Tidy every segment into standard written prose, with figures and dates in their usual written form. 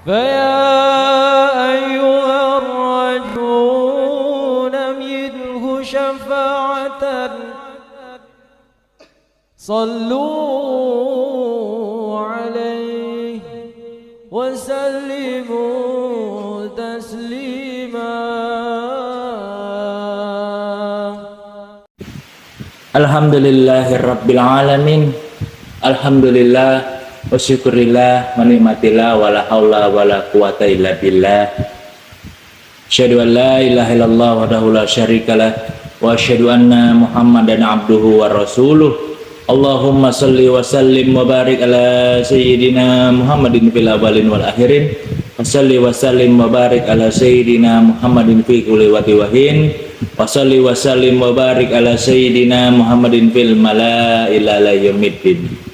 فيا أيها الرجل منه شفاعة صلوا عليه وسلموا تسليما. Alhamdulillahirabbil alamin. Alhamdulillah wa syukurillah wa ni'matillah wa la haula wa la quwata illa billah. Asyhadu an la ilaha illallah wahdahu la syarikalah wa asyhadu anna Muhammadan abduhu wa rasuluh. Allahumma salli wa sallim wa barik ala sayyidina Muhammadin fil awwalin wal akhirin. Wa salli wa sallim wa barik ala sayyidina Muhammadin fi kulli waqtin wa hin. Wa salli wa sallim wa barik ala sayyidina Muhammadin fil malaa'ila yaumiddin.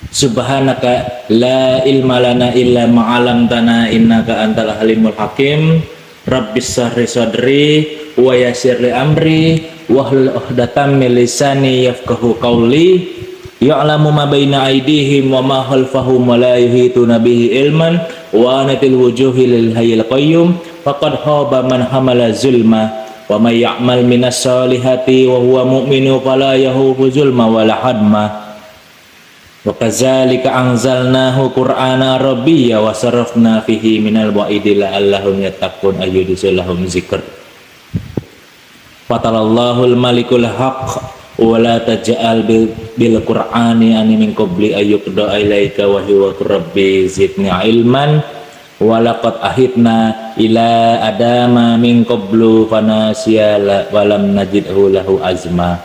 Subhanaka la ilma lana illa ma 'allamtana innaka antal halimul hakim. Rabbis shrah sadri wa yassir li amri wahlul 'uqdatam min lisani yafqahu qawli. Ya'lamu ma baina aydihim wa ma khalfahum wa la yuhituna bihi ilman wa anatil wujuhi lil hayyil qayyum faqad khaba man hamala zulma wa may ya'mal minas solihati wa huwa mu'minu fala yahufu zulma wala hadma. Wa kadzalika anzalnahu qur'ana arabiyya wa sarafna fihi minal wa'idi la'allahum yattaqun ayyudisulahum zikr. Fatalallahul malikul haqq wa la taj'al bil qur'ani ani min qabli ayyuqda ilaika wa huwa rabbi zidni ilman. Walaqad ahidna ila adama min qablu fanasiya walam najidhu lahu azma.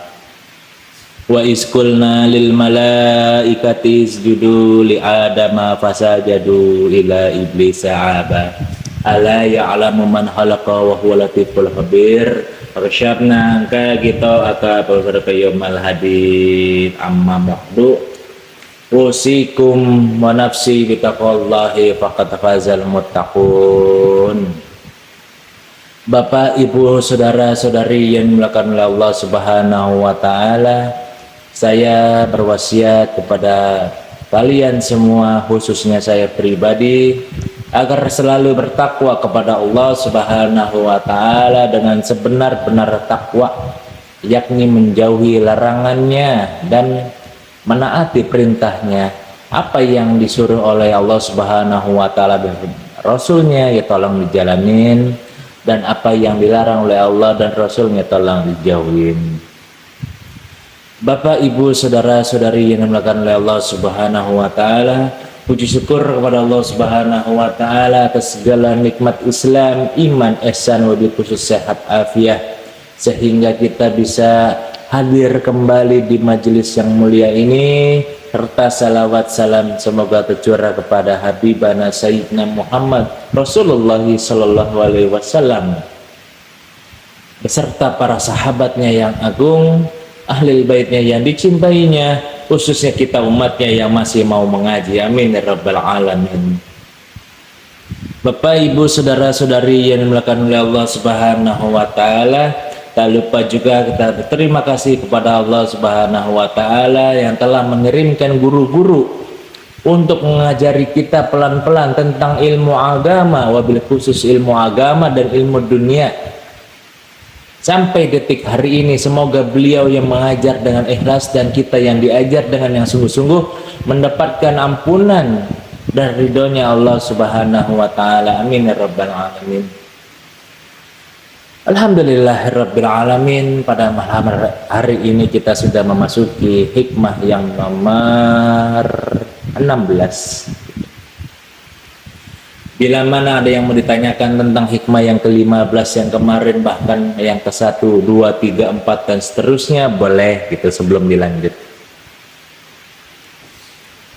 Wa iskulna lil malaikati isjudu li adama fasajadu ila iblisa aba. Ala ya'lamu man khalaqa wa huwa latiful khabir. Arsyadna angka kita aka yaumal hadid amma muhdu. Usikum wa nafsi bitaqwallahi faqad fazal muttaqun. Bapak, Ibu, saudara-saudari yang dimuliakan oleh Allah Subhanahu wa taala, saya berwasiat kepada kalian semua, khususnya saya pribadi, agar selalu bertakwa kepada Allah Subhanahu wa taala dengan sebenar-benar takwa, yakni menjauhi larangannya dan menaati perintahnya. Apa yang disuruh oleh Allah Subhanahu wa taala dan Rasulnya ya tolong dijalanin, dan apa yang dilarang oleh Allah dan Rasulnya tolong dijauhin. Bapak, Ibu, saudara-saudari yang dimuliakan oleh Allah Subhanahu wa taala, puji syukur kepada Allah Subhanahu wa taala atas segala nikmat Islam, iman, ihsan, wabil khusus sehat afiah, sehingga kita bisa hadir kembali di majelis yang mulia ini, serta salawat salam semoga tercurah kepada Habibana Sayyidina Muhammad Rasulullah sallallahu alaihi wasallam beserta para sahabatnya yang agung, ahli baitnya yang dicintainya, khususnya kita umatnya yang masih mau mengaji. Amin ya rabbal alamin. Bapak, Ibu, saudara-saudari yang dimuliakan oleh Allah Subhanahu wa taala, tak lupa juga kita berterima kasih kepada Allah Subhanahu wa taala yang telah mengirimkan guru-guru untuk mengajari kita pelan-pelan tentang ilmu agama, wabil khusus ilmu agama dan ilmu dunia. Sampai detik hari ini semoga beliau yang mengajar dengan ikhlas dan kita yang diajar dengan yang sungguh-sungguh mendapatkan ampunan dan ridhonya Allah Subhanahu wa taala. Amin ya rabbal alamin. Alhamdulillahirabbil alamin. Pada malam hari ini kita sudah memasuki hikmah yang nomor 16. Bila mana ada yang mau ditanyakan tentang hikmah yang ke-15 yang kemarin, bahkan yang ke-1, 2, 3, 4 dan seterusnya, boleh gitu sebelum dilanjut.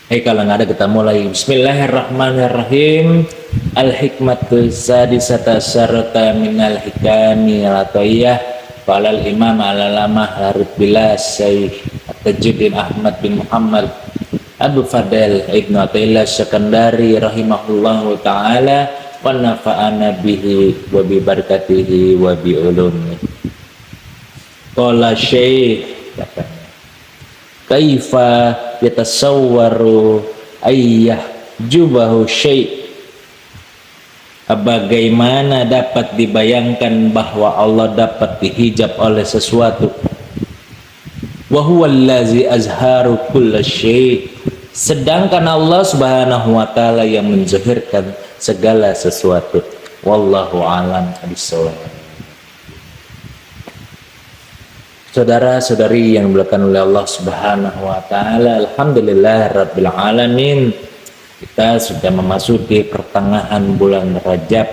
Kalau nggak ada kita mulai. Bismillahirrahmanirrahim. Al-hikmatu sadisata syarata minal hikami al-atawiyah falal imam al-alamah harut bilas Syekh Tajuddin Ahmad bin Muhammad Abu Fadel Ibnu Athaillah Syakandari rahimahullahu ta'ala wa nafa'ana bihi wa bi barakatihi wa bi ulumi. Qala Syekh, kaifa yatasawwaru ayyah jubahu syai' Bagaimana dapat dibayangkan bahwa Allah dapat dihijab oleh sesuatu? Wa huwallazi azharu kullasyai. Sedangkan Allah Subhanahu wa taala yang menzahirkan segala sesuatu. Wallahu a'lam bishawab. Saudara-saudari yang dimuliakan oleh Allah Subhanahu wa taala, alhamdulillah rabbil alamin. Kita sudah memasuki pertengahan bulan Rajab,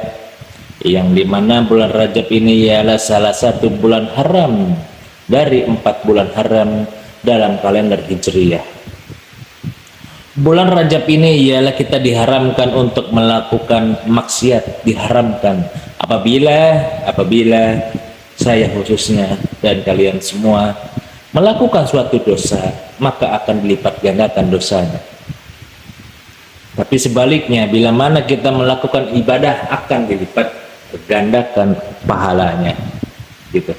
yang dimana bulan Rajab ini ialah salah satu bulan haram dari 4 bulan haram dalam kalender Hijriyah. Bulan Rajab ini ialah kita diharamkan untuk melakukan maksiat, diharamkan apabila saya khususnya dan kalian semua melakukan suatu dosa, maka akan dilipat gandakan dosanya. Tapi sebaliknya, bila mana kita melakukan ibadah, akan dilipat gandakan pahalanya, gitu.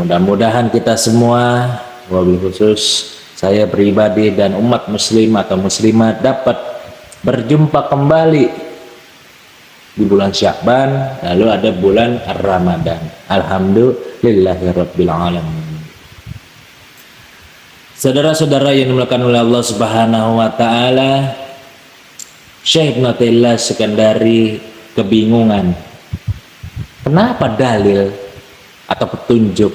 Mudah-mudahan kita semua, wabil khusus saya pribadi dan umat muslim atau muslimat, dapat berjumpa kembali di bulan Sya'ban, lalu ada bulan Ramadan. Alhamdulillahirabbil alamin. Saudara-saudara yang dimuliakan oleh Allah Subhanahu wa taala, Syekh Ibnu Taimiyah Sekandari kebingungan. Kenapa dalil atau petunjuk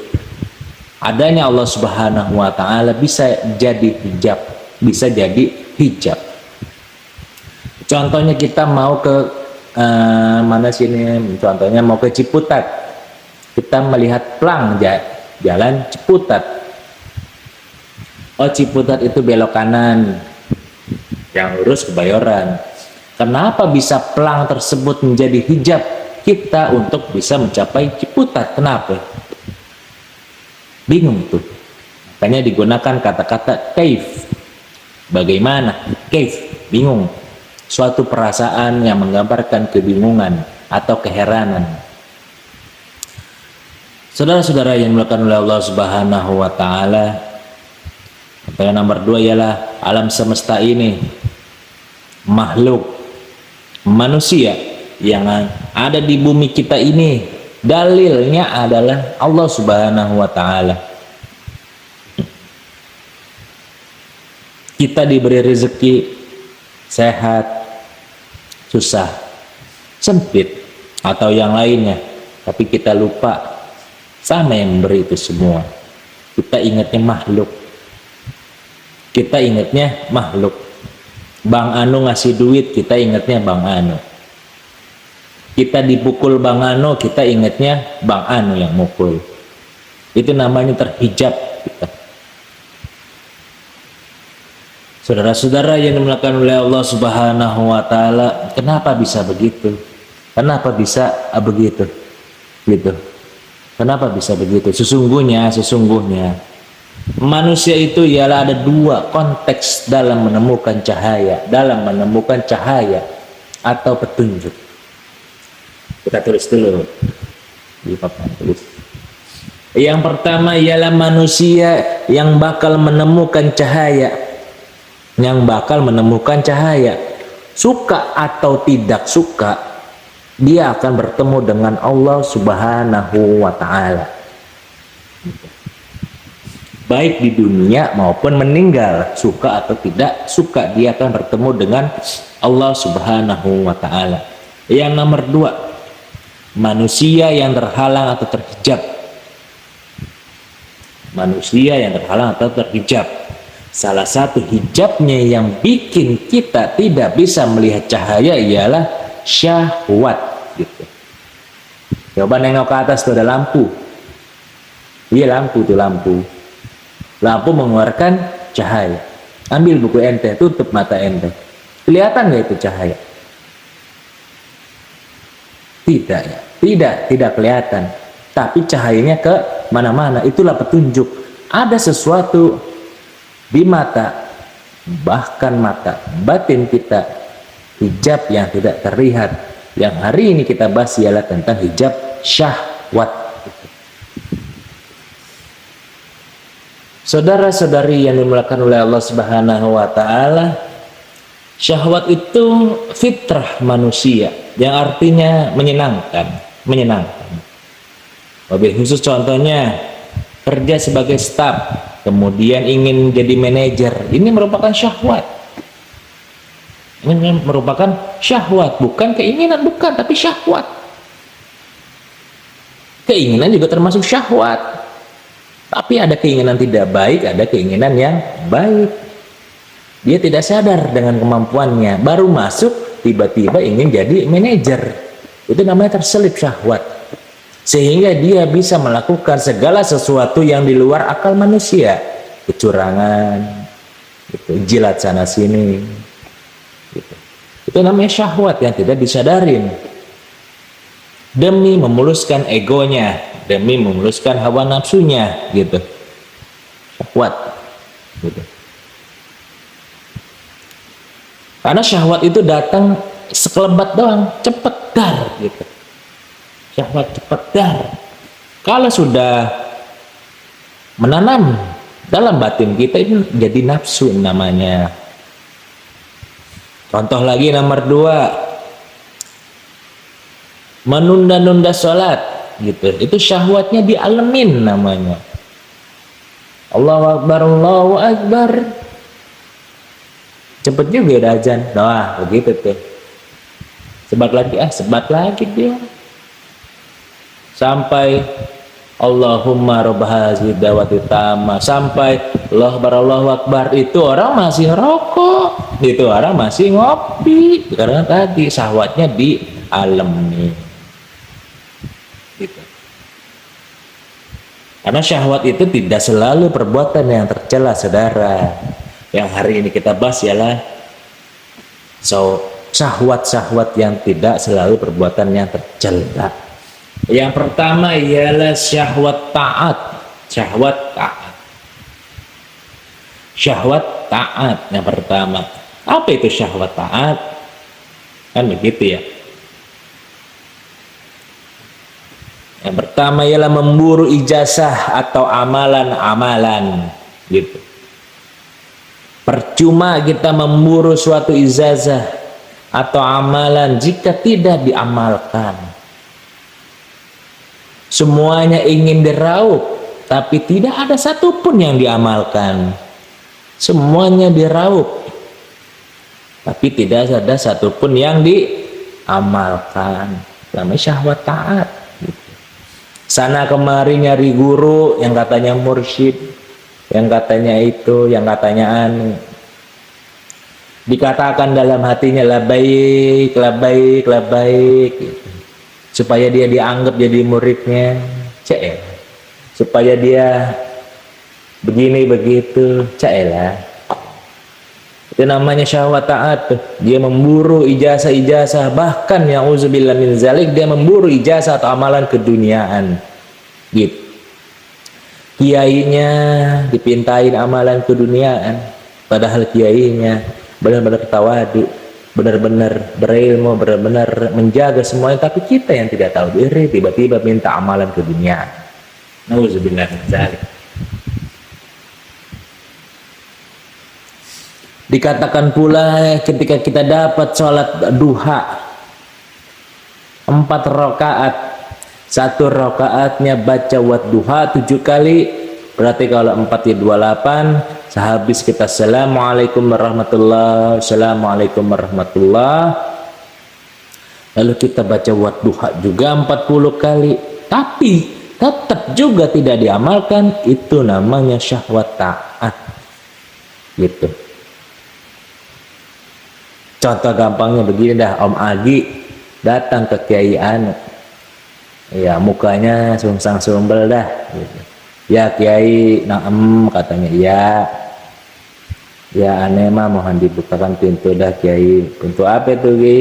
adanya Allah Subhanahu wa taala bisa jadi hijab, bisa jadi hijab. Contohnya kita mau ke mana sini? Contohnya mau ke Ciputat. Kita melihat plang jalan Ciputat. Oh, Ciputat itu belok kanan, yang lurus Kebayoran. Kenapa bisa plang tersebut menjadi hijab kita untuk bisa mencapai Ciputat? Kenapa? Bingung tuh. Makanya digunakan kata-kata kaif. Bagaimana? Kaif, bingung. Suatu perasaan yang menggambarkan kebingungan atau keheranan. Saudara-saudara yang dimuliakan oleh Allah Subhanahu wa taala, yang nomor 2 ialah alam semesta ini, makhluk manusia yang ada di bumi kita ini, dalilnya adalah Allah Subhanahu wa taala. Kita diberi rezeki sehat, susah, sempit atau yang lainnya, tapi kita lupa sama yang memberi itu semua. Kita ingatnya makhluk. Kita ingatnya makhluk. Bang Anu ngasih duit, kita ingatnya Bang Anu. Kita dipukul Bang Anu, kita ingatnya Bang Anu yang mukul. Itu namanya terhijab kita. Saudara-saudara yang dimuliakan oleh Allah Subhanahu wa taala, kenapa bisa begitu? Kenapa bisa begitu? Gitu. Kenapa bisa begitu? Sesungguhnya manusia itu ialah ada 2 konteks dalam menemukan cahaya, atau petunjuk. Kita tulis dulu di papan tulis. Yang pertama ialah manusia yang bakal menemukan cahaya, suka atau tidak suka, dia akan bertemu dengan Allah Subhanahu wa taala. Baik di dunia maupun meninggal, suka atau tidak suka, dia akan bertemu dengan Allah Subhanahu wa taala. Yang nomor 2, manusia yang terhalang atau terhijab. Salah satu hijabnya yang bikin kita tidak bisa melihat cahaya ialah syahwat, gitu. Coba nengok ke atas, tuh ada lampu. Iya, lampu mengeluarkan cahaya. Ambil buku ente, tutup mata ente, kelihatan nggak itu cahaya? Tidak kelihatan. Tapi cahayanya ke mana-mana. Itulah petunjuk. Ada sesuatu di mata, bahkan mata batin kita, hijab yang tidak terlihat. Yang hari ini kita bahas ialah tentang hijab syahwat. Saudara-saudari yang dimuliakan oleh Allah Subhanahu wa taala, Syahwat itu fitrah manusia yang artinya menyenangkan. Lebih khusus contohnya kerja sebagai staf, kemudian ingin jadi manajer, ini merupakan syahwat. Ini merupakan syahwat, bukan keinginan, bukan, tapi syahwat. Keinginan juga termasuk syahwat. Tapi ada keinginan tidak baik, ada keinginan yang baik. Dia tidak sadar dengan kemampuannya, baru masuk tiba-tiba ingin jadi manajer. Itu namanya terselip syahwat. Sehingga dia bisa melakukan segala sesuatu yang di luar akal manusia. Kecurangan, gitu, jilat sana sini. Gitu. Itu namanya syahwat yang tidak disadarin. Demi memuluskan egonya, demi memuluskan hawa nafsunya, gitu. Syahwat, gitu. Karena syahwat itu datang sekelebat doang, cepet dar, gitu. Syahwat cepet dar. Kalau sudah menanam dalam batin kita, itu jadi nafsu namanya. Contoh lagi nomor 2, menunda-nunda sholat, gitu. Itu syahwatnya dialamin namanya. Allahu Akbar, Allahu Akbar. Cepet juga udah azan, wah begitu tuh. Sebat lagi dia. Sampai Allahumma rabb hadzihi da'wati tamma, sampai Allahu Akbar, itu orang masih rokok, itu orang masih ngopi, karena tadi syahwatnya dialami. Gitu. Karena syahwat itu tidak selalu perbuatan yang tercela, saudara. Yang hari ini kita bahas ialah syahwat-syahwat yang tidak selalu perbuatan yang tercela. Yang pertama ialah syahwat taat. Syahwat taat yang pertama. Apa itu syahwat taat? Kan begitu ya. Yang pertama ialah memburu ijazah atau amalan-amalan, gitu. Percuma kita memburu suatu ijazah atau amalan jika tidak diamalkan. Semuanya ingin diraup, tapi tidak ada satupun yang diamalkan. Semuanya diraup, tapi tidak ada satupun yang diamalkan. Namanya syahwat taat. Sana kemari nyari guru yang katanya mursyid, yang katanya itu, yang katanya anu. Dikatakan dalam hatinya labaik, labaik, labaik, gitu. Supaya dia dianggap jadi muridnya, supaya dia begini begitu, itu namanya syahwat taat. Dia memburu ijazah-ijazah, bahkan yang uzubillah min zalik, dia memburu ijazah atau amalan keduniaan, gitu. Kiainya dipintain amalan keduniaan, padahal kiainya benar-benar tawadu, benar-benar berilmu, benar-benar menjaga semuanya, tapi kita yang tidak tahu diri tiba-tiba minta amalan keduniaan. Nauzubillah min dzalik. Dikatakan pula ketika kita dapat sholat duha 4 rakaat, 1 rakaatnya baca wadduha 7 kali, berarti kalau 4 ya 28. Sehabis kita assalamualaikum warahmatullah, assalamualaikum warahmatullah, lalu kita baca wadduha juga 40 kali, tapi tetap juga tidak diamalkan, itu namanya syahwat taat, gitu. Contoh gampangnya begini dah, Om Agi datang ke Kiai Anu, ya mukanya sungsang sumbel dah, gitu. Ya Kiai, naem, katanya ya aneh mah mohon dibukakan pintu dah Kiai. Pintu apa itu Ki?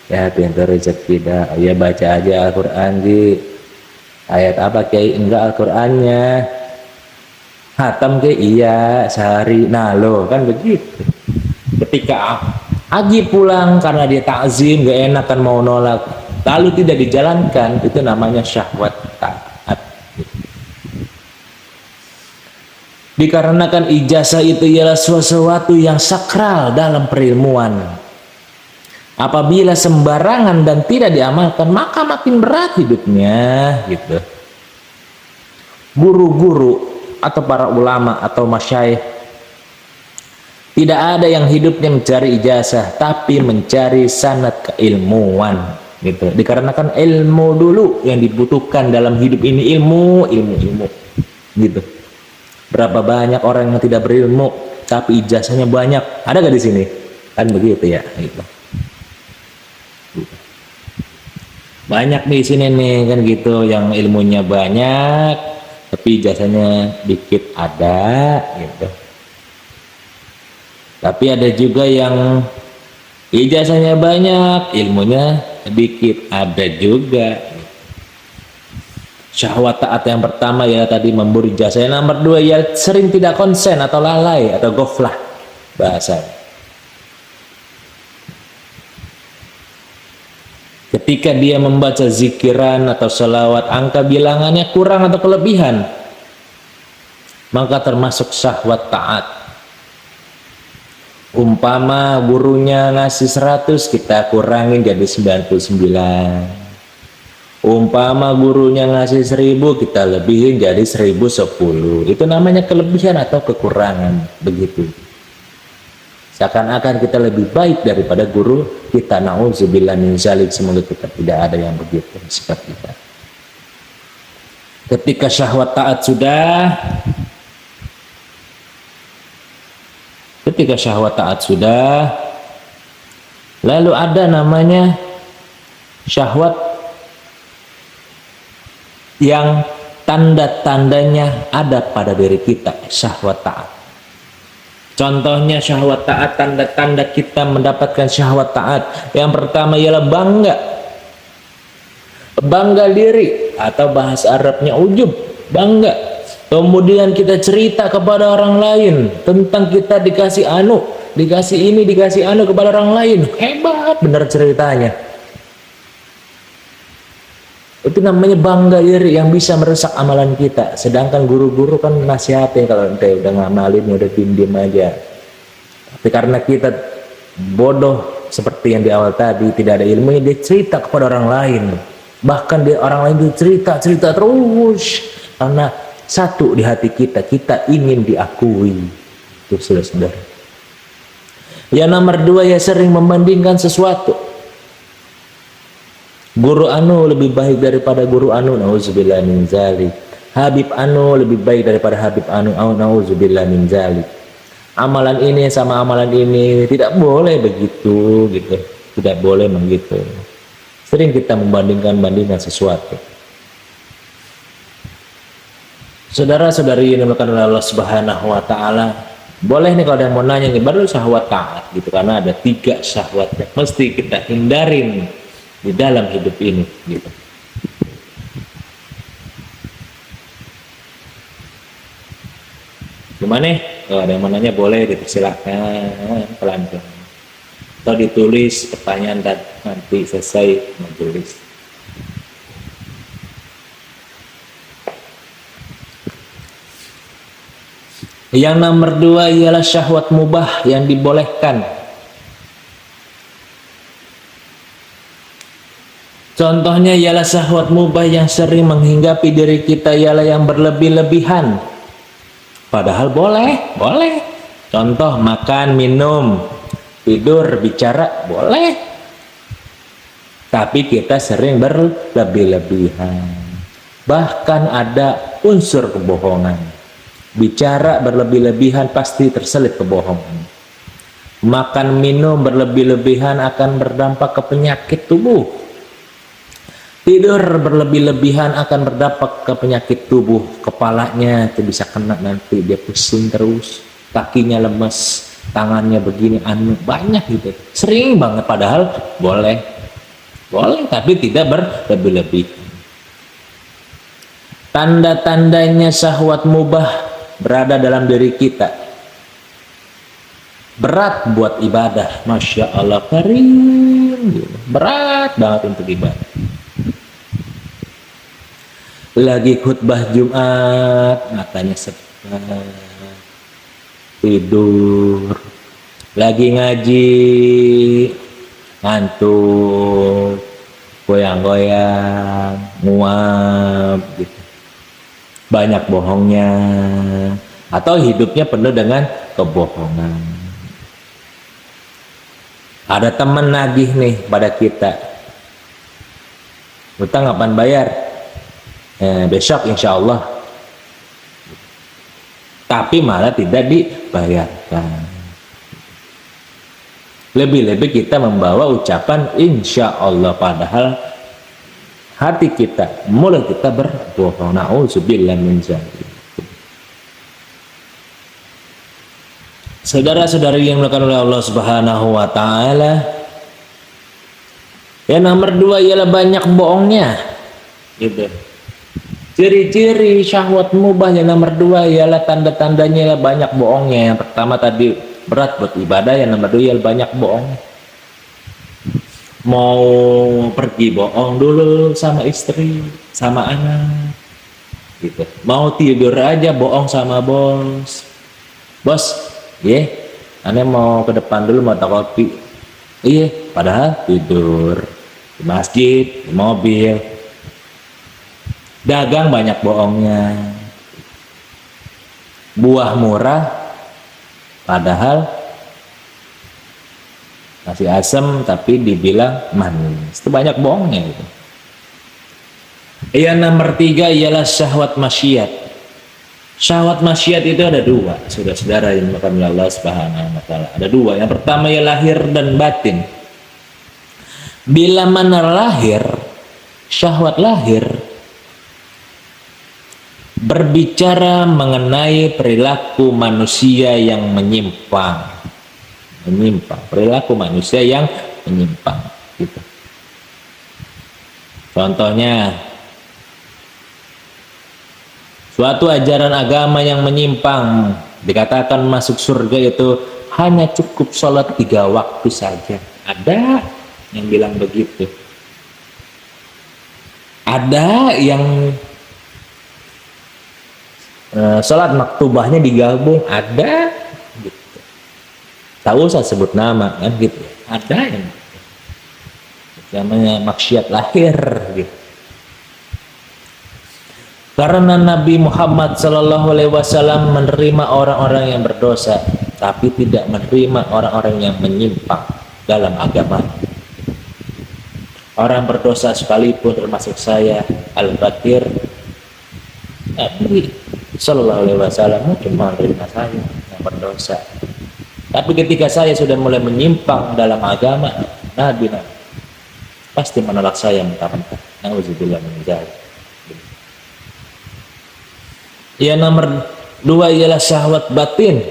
Ya pintu rezeki dah. Ya baca aja Al-Quran Ki. Ayat apa Kiai? Enggak Al-Qurannya. Hatam Ki? Iya sehari. Nah lo kan begitu. Ketika Agi pulang karena dia takzim, gak enak kan mau nolak, lalu tidak dijalankan, itu namanya syahwat taat. Dikarenakan ijazah itu ialah sesuatu yang sakral dalam perilmuan. Apabila sembarangan dan tidak diamalkan, maka makin berat hidupnya, gitu. Guru-guru atau para ulama atau masyayikh, tidak ada yang hidupnya mencari ijazah, tapi mencari sanad keilmuan, gitu. Dikarenakan ilmu dulu yang dibutuhkan dalam hidup ini, ilmu, gitu. Berapa banyak orang yang tidak berilmu tapi ijazahnya banyak? Ada gak di sini? Kan begitu ya, gitu. Banyak di sini nih kan gitu, yang ilmunya banyak tapi ijazahnya dikit, ada gitu. Tapi ada juga yang ijazahnya banyak, ilmunya sedikit, ada juga. Syahwat taat yang pertama ya tadi memburu ijazah. Yang nomor dua ya sering tidak konsen atau lalai atau goflah bahasa. Ketika dia membaca zikiran atau selawat, angka bilangannya kurang atau kelebihan, maka termasuk syahwat taat. Umpama gurunya ngasih 100, kita kurangin jadi 99. Umpama gurunya ngasih 1000, kita lebihin jadi 1010. Itu namanya kelebihan atau kekurangan, begitu. Seakan-akan kita lebih baik daripada guru kita. Nauzubillah min zalik, semoga kita tidak ada yang begitu seperti kita. Ketika syahwat taat sudah, lalu ada namanya syahwat yang tanda-tandanya ada pada diri kita, syahwat taat. Contohnya syahwat taat, tanda-tanda kita mendapatkan syahwat taat. Yang pertama ialah bangga diri, atau bahasa Arabnya ujub, bangga. Kemudian kita cerita kepada orang lain tentang kita dikasih ini, dikasih kepada orang lain. Hebat benar ceritanya. Itu namanya bangga diri yang bisa merusak amalan kita. Sedangkan guru-guru kan nasihatin, kalau ente udah ngamalin udah diem aja. Tapi karena kita bodoh seperti yang di awal tadi, tidak ada ilmunya, dia cerita kepada orang lain. Bahkan orang lain itu cerita terus. Karena satu di hati kita ingin diakui. Itu saudara-saudara. Yang nomor dua ya sering membandingkan sesuatu. Guru anu lebih baik daripada guru anu, nauzubillah min zalik. Habib anu lebih baik daripada Habib anu, nauzubillah min zalik. Amalan ini sama amalan ini, tidak boleh begitu, gitu. Tidak boleh begitu. Sering kita membandingkan sesuatu. Saudara-saudari yang dimuliakan oleh Allah Subhanahu wa taala, boleh nih kalau ada yang mau nanya nih, baru syahwat taat gitu, karena ada 3 syahwat yang mesti kita hindarin di dalam hidup ini, gitu. Gimana? Kalau ada yang mau nanya boleh dipersilakan pelan-pelan. Atau ditulis pertanyaan dan nanti selesai menulis. Yang nomor 2 ialah syahwat mubah yang dibolehkan. Contohnya ialah syahwat mubah yang sering menghinggapi diri kita, ialah yang berlebih-lebihan. Padahal boleh. Contoh makan, minum, tidur, bicara, boleh. Tapi kita sering berlebih-lebihan. Bahkan ada unsur kebohongan. Bicara berlebih-lebihan pasti terselip kebohongan. Makan, minum berlebih-lebihan akan berdampak ke penyakit tubuh. Tidur berlebih-lebihan akan berdampak ke penyakit tubuh. Kepalanya itu bisa kena nanti, dia pusing terus, kakinya lemes, tangannya begini, banyak gitu. Sering banget, padahal boleh tapi tidak berlebih-lebihan. Tanda-tandanya syahwat mubah berada dalam diri kita. Berat buat ibadah, Masya Allah, karim, berat banget untuk ibadah. Lagi khutbah Jumat, matanya sebat, tidur, lagi ngaji ngantuk, goyang-goyang, nguap gitu. Banyak bohongnya, atau hidupnya penuh dengan kebohongan. Ada teman nagih nih pada kita, utang kapan bayar? Besok insya Allah. Tapi malah tidak dibayarkan. Lebih-lebih kita membawa ucapan insya Allah, padahal hati kita, mulut kita berbohong. Na'udzubillah min dzalik. Saudara-saudari yang dimuliakan oleh Allah Subhanahu wa taala, yang nomor 2 ialah banyak bohongnya. Gitu. Ciri-ciri syahwat mubah yang nomor 2 ialah tanda-tandanya ialah banyak bohongnya. Yang pertama tadi berat buat ibadah, yang nomor 2 ialah banyak bohong. Mau pergi bohong dulu sama istri, sama anak, gitu. Mau tidur aja bohong sama bos. Bos, aneh mau ke depan dulu mau tak kopi. Padahal tidur di masjid, di mobil. Dagang banyak bohongnya. Buah murah, padahal masih asam tapi dibilang manis. Itu banyak bohongnya gitu. Yang nomor 3 ialah syahwat maksiat. Syahwat maksiat itu ada 2, saudara-saudara yang dimuliakan Allah Subhanahu wa taala. Ada 2. Yang pertama ialah lahir dan batin. Bila mana lahir, syahwat lahir berbicara mengenai perilaku manusia yang menyimpang, perilaku manusia yang menyimpang gitu. Contohnya, suatu ajaran agama yang menyimpang, dikatakan masuk surga itu hanya cukup sholat 3 waktu saja. Ada yang bilang begitu. Ada yang sholat maktubahnya digabung, ada gitu. Tak usah sebut nama kan gitu. Ada yang namanya maksiat lahir gitu. Karena Nabi Muhammad SAW menerima orang-orang yang berdosa, tapi tidak menerima orang-orang yang menyimpang dalam agama. Orang berdosa sekalipun, termasuk saya, Al-Bakir, Nabi SAW cuma menerima saya yang berdosa. Tapi ketika saya sudah mulai menyimpang dalam agama, Nabi pasti menolak saya mentah-mentah. Na'udzubillah min dzalik. Yang nomor 2 ialah syahwat batin.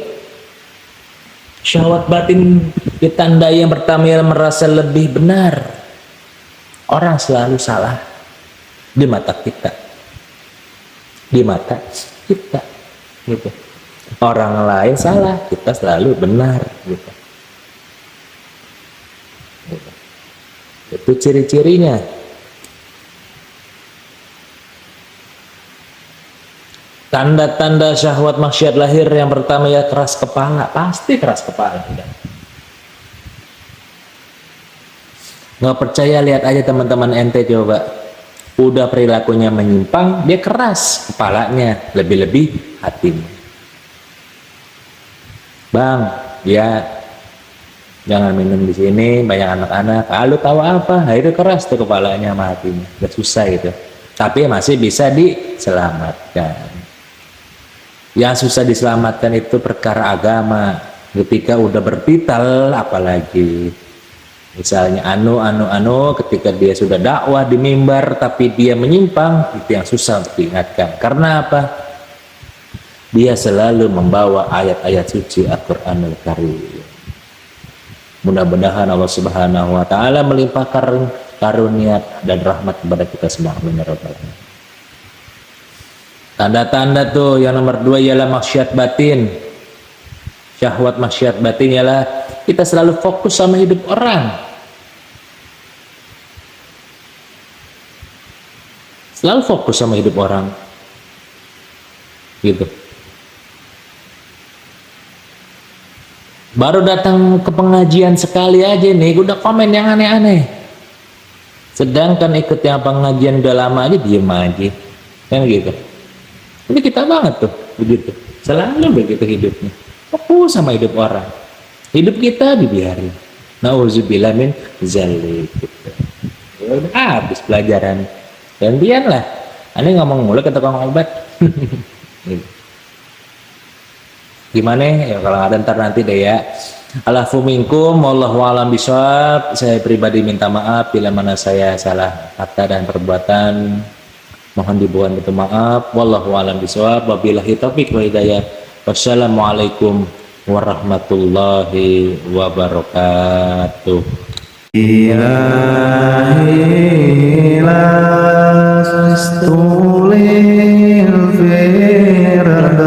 Syahwat batin ditandai yang pertama ialah merasa lebih benar. Orang selalu salah di mata kita, di mata kita gitu. Orang lain salah, kita selalu benar gitu. Itu ciri-cirinya. Tanda-tanda syahwat maksiat lahir yang pertama ya keras kepala. Pasti keras kepala. Nggak percaya, lihat aja teman-teman ente coba. Udah perilakunya menyimpang, dia keras kepalanya, lebih-lebih hatinya. Bang, ya jangan minum di sini, banyak anak-anak. Lu tahu apa? Nah, itu keras tuh kepalanya sama hatinya. Udah susah gitu. Tapi masih bisa diselamatkan. Yang susah diselamatkan itu perkara agama. Ketika udah berpital, apalagi misalnya ketika dia sudah dakwah di mimbar tapi dia menyimpang, itu yang susah untuk diingatkan. Karena apa? Dia selalu membawa ayat-ayat suci Al-Qur'anul Karim. Mudah-mudahan Allah Subhanahu wa taala melimpahkan karunia dan rahmat kepada kita semua. Tanda-tanda tuh yang nomor 2 ialah maksiat batin. Syahwat maksiat batin ialah kita selalu fokus sama hidup orang. Selalu fokus sama hidup orang. Gitu. Baru datang ke pengajian sekali aja nih, udah komen yang aneh-aneh. Sedangkan ikut yang pengajian udah lama aja diem aja, kan gitu. Ini kita banget tuh, begitu. Selalu begitu hidupnya. Fokus sama hidup orang. Hidup kita dibiarin. Nauzubillah min zalik. Gitu. Ya udah habis pelajaran. Gantian lah. Aneh ngomong mulu ke tukang obat. Gitu. Gimana ya kalau ada ntar nanti deh ya. Alafu minkum wallahu alam bisawab. Saya pribadi minta maaf bila mana saya salah kata dan perbuatan, mohon dibuat itu maaf. Wallahu alam bisawab. Wabillahi taufiq wa hidayah. Wassalamualaikum warahmatullahi wabarakatuh. Ilahi lastulil firdausi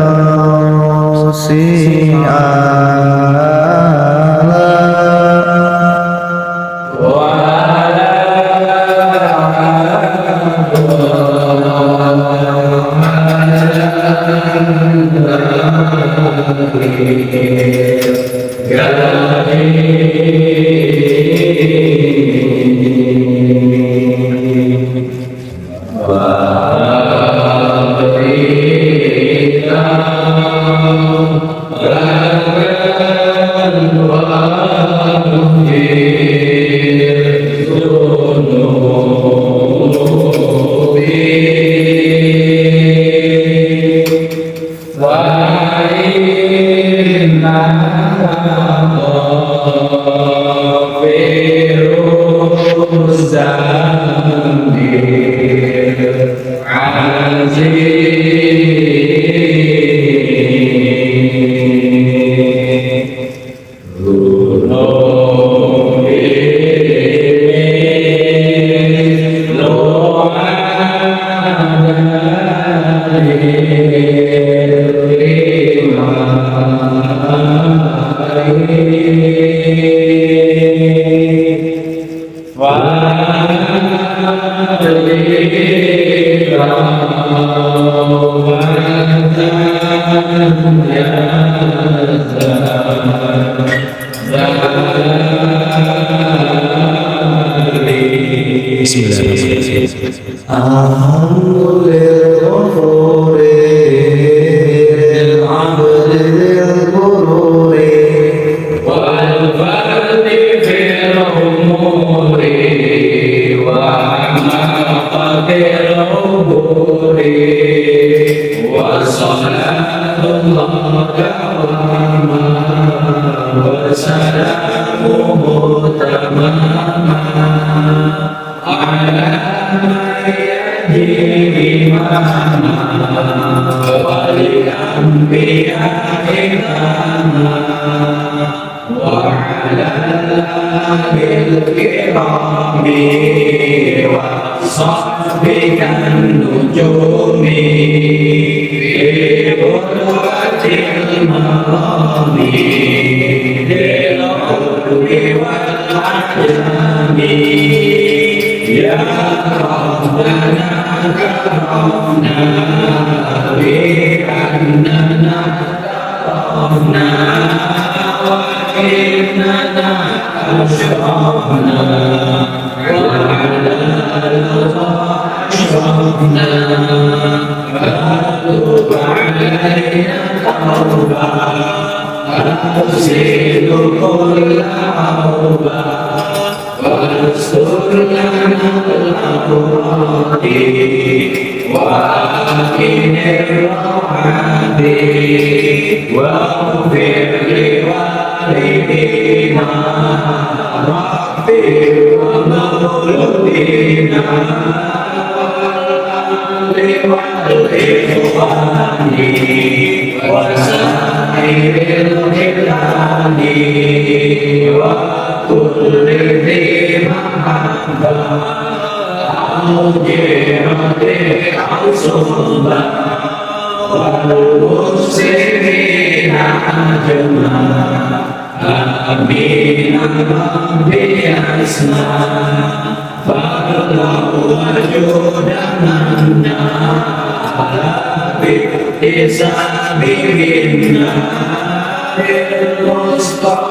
Mustafa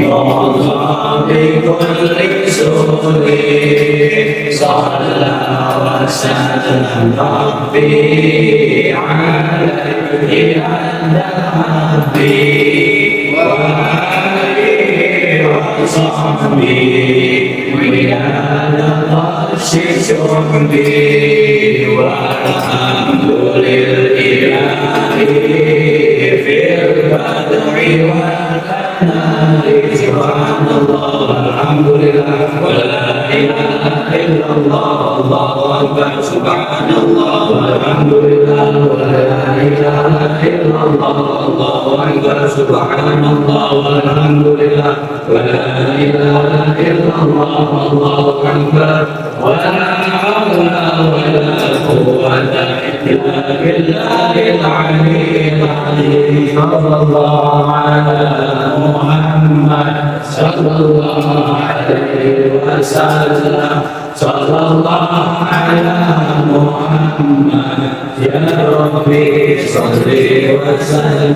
مرضى بكل سوء صلى وسلم ربي عليه عند ربي وآله وصحبه ويا العرش شربي والحمد لله في البدر والأنهار سبحان الله والحمد لله ولا إله إلا الله الله أكبر سبحان الله والحمد لله ولا إله إلا الله الله أكبر سبحان الله والحمد لله ولا إله إلا الله الله أكبر ولا حول ولا قوة إلا بالله العلي العظيم صلى الله على محمد صلى الله عليه وسلم صلى الله على محمد يا ربي صل وسلم